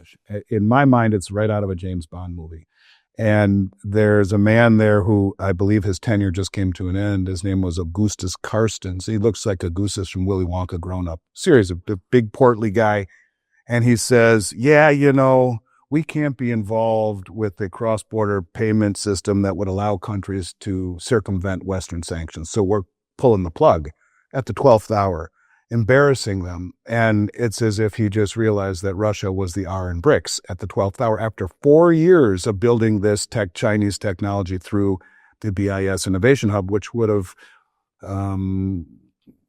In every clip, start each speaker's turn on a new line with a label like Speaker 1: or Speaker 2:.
Speaker 1: espionage. In my mind, it's right out of a James Bond movie. And there's a man there who I believe his tenure just came to an end. His name was Augustus Carstens. He looks like Augustus from Willy Wonka grown up. Serious, a big portly guy. And he says, yeah, we can't be involved with a cross-border payment system that would allow countries to circumvent Western sanctions. So we're pulling the plug at the 12th hour, embarrassing them. And it's as if he just realized that Russia was the R in BRICS at the 12th hour after 4 years of building this Chinese technology through the BIS Innovation Hub, which would have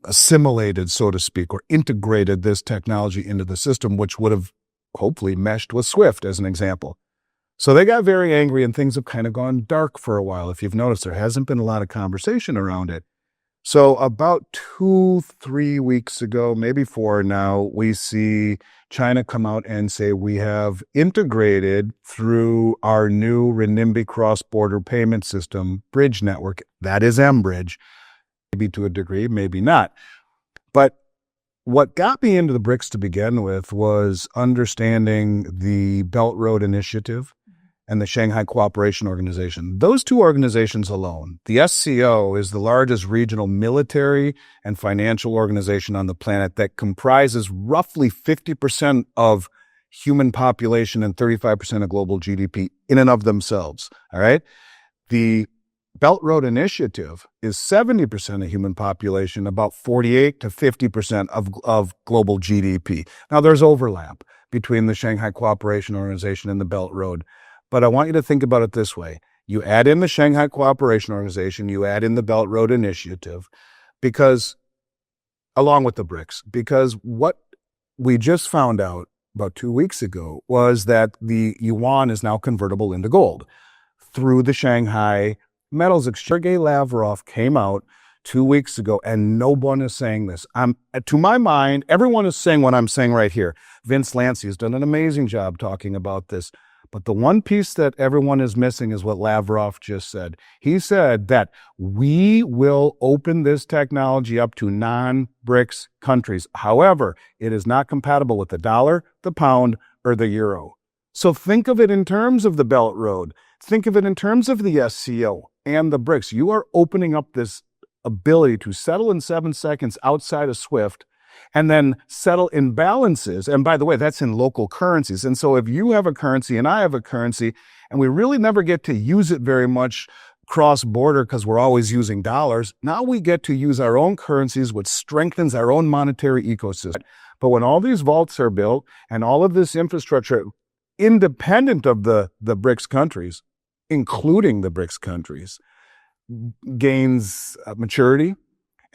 Speaker 1: assimilated, so to speak, or integrated this technology into the system, which would have hopefully meshed with SWIFT as an example. So they got very angry and things have kind of gone dark for a while. If you've noticed, there hasn't been a lot of conversation around it. So about 2-3 weeks ago, maybe 4 now, we see China come out and say we have integrated through our new renminbi cross-border payment system bridge network. That is mBridge, maybe to a degree, maybe not. But what got me into the BRICS to begin with was understanding the Belt Road Initiative and the Shanghai Cooperation Organization. Those two organizations alone, the SCO is the largest regional military and financial organization on the planet that comprises roughly 50% of human population and 35% of global GDP in and of themselves, all right? The Belt Road Initiative is 70% of human population, about 48 to 50% of global GDP. Now, there's overlap between the Shanghai Cooperation Organization and the Belt Road. But I want you to think about it this way. You add in the Shanghai Cooperation Organization, you add in the Belt Road Initiative, because, along with the BRICS, because what we just found out about 2 weeks ago was that the yuan is now convertible into gold through the Shanghai Metals Exchange. Sergei Lavrov came out 2 weeks ago, and no one is saying this. To my mind, everyone is saying what I'm saying right here. Vince Lancey has done an amazing job talking about this. But the one piece that everyone is missing is what Lavrov just said. He said that we will open this technology up to non-BRICS countries. However, it is not compatible with the dollar, the pound, or the euro. So think of it in terms of the Belt Road. Think of it in terms of the SCO and the BRICS. You are opening up this ability to settle in 7 seconds outside of SWIFT and then settle imbalances. And by the way, that's in local currencies. And so if you have a currency and I have a currency, and we really never get to use it very much cross-border because we're always using dollars, now we get to use our own currencies, which strengthens our own monetary ecosystem. But when all these vaults are built and all of this infrastructure, independent of the BRICS countries, including the BRICS countries, gains maturity,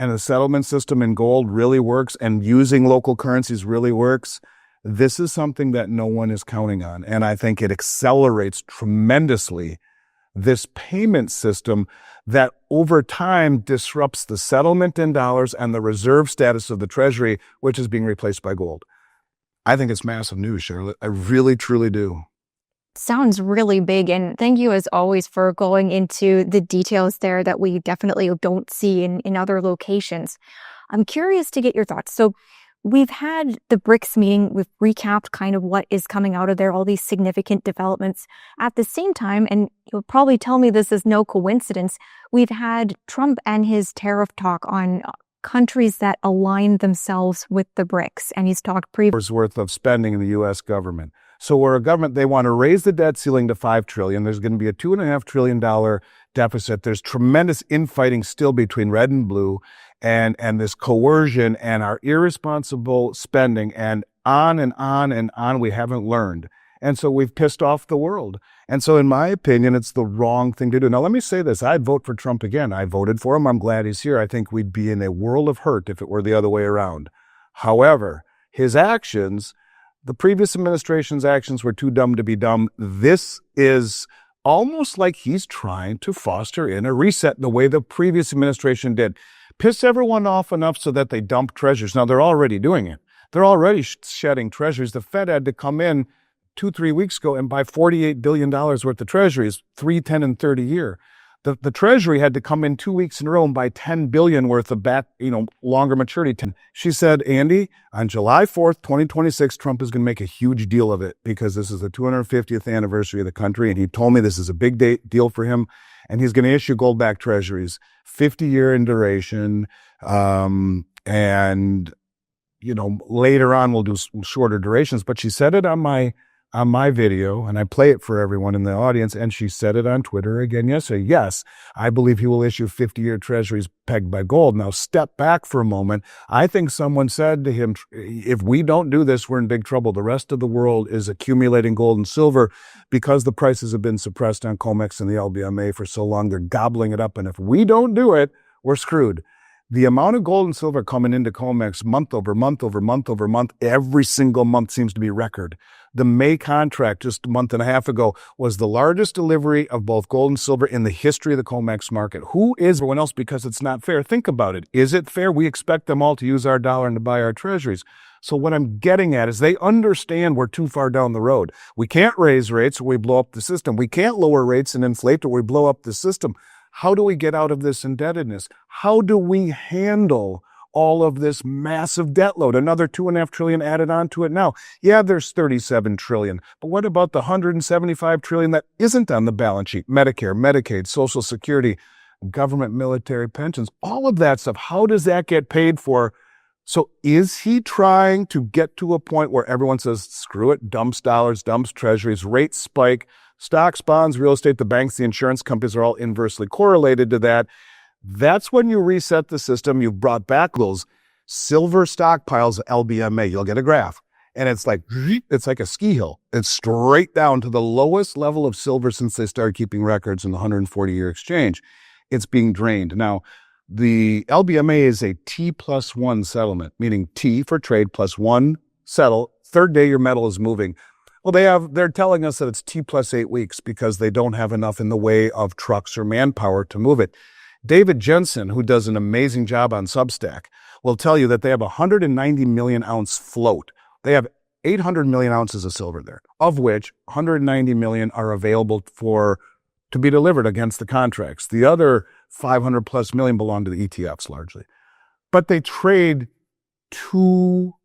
Speaker 1: and the settlement system in gold really works, and using local currencies really works, this is something that no one is counting on. And I think it accelerates tremendously this payment system that over time disrupts the settlement in dollars and the reserve status of the Treasury, which is being replaced by gold. I think it's massive news, Charlotte. I really, truly do.
Speaker 2: Sounds really big. And thank you, as always, for going into the details there that we definitely don't see in other locations. I'm curious to get your thoughts. So we've had the BRICS meeting. We've recapped kind of what is coming out of there, all these significant developments. At the same time, and you'll probably tell me this is no coincidence, we've had Trump and his tariff talk on countries that align themselves with the BRICS. And he's talked previously
Speaker 1: worth of spending in the U.S. government. So we're a government, they want to raise the debt ceiling to $5 trillion. There's going to be a $2.5 trillion deficit. There's tremendous infighting still between red and blue, and this coercion and our irresponsible spending, and on and on and on. We haven't learned. And so we've pissed off the world. And so in my opinion, it's the wrong thing to do. Now, let me say this. I'd vote for Trump again. I voted for him. I'm glad he's here. I think we'd be in a world of hurt if it were the other way around. However, his actions, the previous administration's actions, were too dumb to be dumb. This is almost like he's trying to foster in a reset the way the previous administration did. Piss everyone off enough so that they dump treasuries. Now, they're already doing it. They're already shedding treasuries. The Fed had to come in 2-3 weeks ago and buy $48 billion worth of treasuries, 3, 10, and 30 year. The Treasury had to come in 2 weeks in a row and buy $10 billion worth of longer maturity. She said, Andy, on July 4th, 2026, Trump is going to make a huge deal of it because this is the 250th anniversary of the country. And he told me this is a big deal for him. And he's going to issue gold-backed treasuries, 50-year in duration. And, later on we'll do shorter durations. But she said it on my video, and I play it for everyone in the audience, and she said it on Twitter again yesterday. Yes, I believe he will issue 50-year treasuries pegged by gold. Now, step back for a moment. I think someone said to him, if we don't do this, we're in big trouble. The rest of the world is accumulating gold and silver because the prices have been suppressed on COMEX and the LBMA for so long. They're gobbling it up, and if we don't do it, we're screwed. The amount of gold and silver coming into COMEX month over month over month over month, every single month seems to be record. The May contract just a month and a half ago was the largest delivery of both gold and silver in the history of the COMEX market. Who is everyone else? Because it's not fair. Think about it. Is it fair? We expect them all to use our dollar and to buy our treasuries. So what I'm getting at is they understand we're too far down the road. We can't raise rates or we blow up the system. We can't lower rates and inflate or we blow up the system. How do we get out of this indebtedness? How do we handle all of this massive debt load? Another $2.5 trillion added on to it now. Yeah, there's $37 trillion. But what about the $175 trillion that isn't on the balance sheet? Medicare, Medicaid, Social Security, government, military, pensions, all of that stuff. How does that get paid for? So is he trying to get to a point where everyone says, screw it, dumps dollars, dumps treasuries, rates spike, stocks, bonds, real estate, the banks, the insurance companies are all inversely correlated to that? That's when you reset the system. You've brought back those silver stockpiles, LBMA. You'll get a graph. And it's like a ski hill. It's straight down to the lowest level of silver since they started keeping records in the 140-year exchange. It's being drained. Now, the LBMA is a T+1 settlement, meaning T for trade plus one settle. Third day your metal is moving. Well, they're telling us that it's T+8 weeks because they don't have enough in the way of trucks or manpower to move it. David Jensen, who does an amazing job on Substack, will tell you that they have 190 million ounce float. They have 800 million ounces of silver there, of which 190 million are available to be delivered against the contracts. The other 500 plus million belong to the ETFs largely. But they trade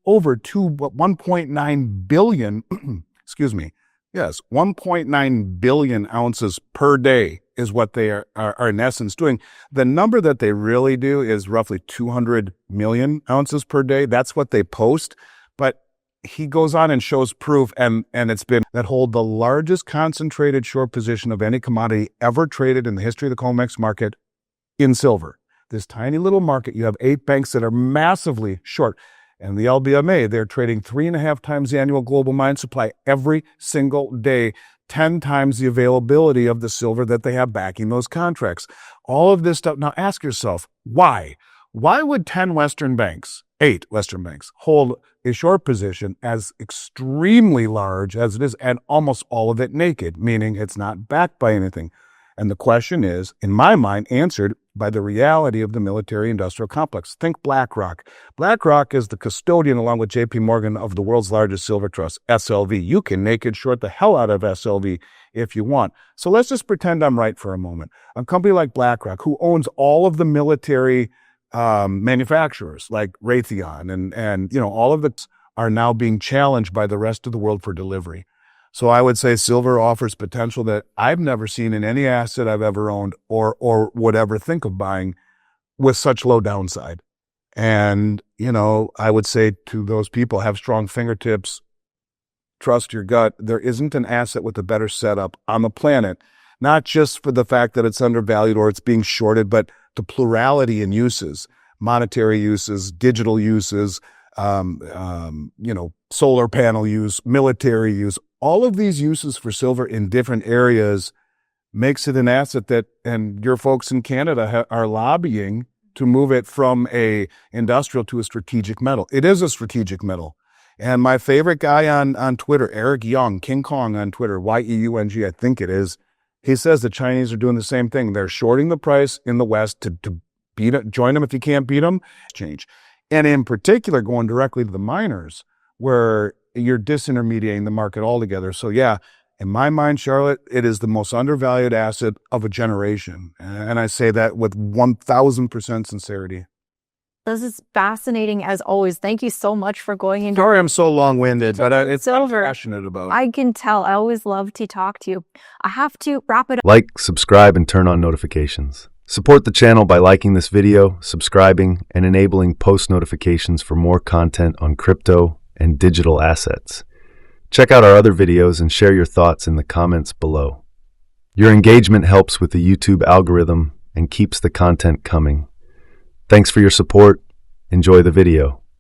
Speaker 1: over 1.9 billion, 1.9 billion ounces per day is what they are in essence doing. The number that they really do is roughly 200 million ounces per day. That's what they post. But he goes on and shows proof, and it's been that hold the largest concentrated short position of any commodity ever traded in the history of the COMEX market in silver. This tiny little market, you have 8 banks that are massively short. And the LBMA, they're trading 3.5 times the annual global mine supply every single day, 10 times the availability of the silver that they have backing those contracts. All of this stuff. Now ask yourself, why? Why would 8 Western banks hold a short position as extremely large as it is and almost all of it naked, meaning it's not backed by anything? And the question is, in my mind, answered by the reality of the military-industrial complex. Think BlackRock. BlackRock is the custodian, along with JP Morgan, of the world's largest silver trust, SLV. You can naked short the hell out of SLV if you want. So let's just pretend I'm right for a moment. A company like BlackRock, who owns all of the military manufacturers like Raytheon and all of the are now being challenged by the rest of the world for delivery. So I would say silver offers potential that I've never seen in any asset I've ever owned or would ever think of buying with such low downside. And, I would say to those people, have strong fingertips, trust your gut. There isn't an asset with a better setup on the planet, not just for the fact that it's undervalued or it's being shorted, but the plurality in uses, monetary uses, digital uses, solar panel use, military use. All of these uses for silver in different areas makes it an asset that, and your folks in Canada are lobbying to move it from a industrial to a strategic metal. It is a strategic metal. And my favorite guy on Twitter, Eric Young, King Kong on Twitter, YEUNG, I think it is, he says the Chinese are doing the same thing. They're shorting the price in the West to beat it, join them if you can't beat them, exchange. And in particular, going directly to the miners, where you're disintermediating the market altogether. So yeah, In my mind, Charlotte, it is the most undervalued asset of a generation. And I say that with 1000% sincerity.
Speaker 2: This is fascinating as always. Thank you so much for going into.
Speaker 1: Sorry I'm so long-winded, but it's I'm
Speaker 2: over.
Speaker 1: passionate about it.
Speaker 2: I can tell. I always love to talk to you. I have to wrap it up.
Speaker 3: Like, subscribe, and turn on notifications. Support the channel by liking this video, subscribing, and enabling post notifications for more content on crypto and digital assets. Check out our other videos and share your thoughts in the comments below. Your engagement helps with the YouTube algorithm and keeps the content coming. Thanks for your support. Enjoy the video.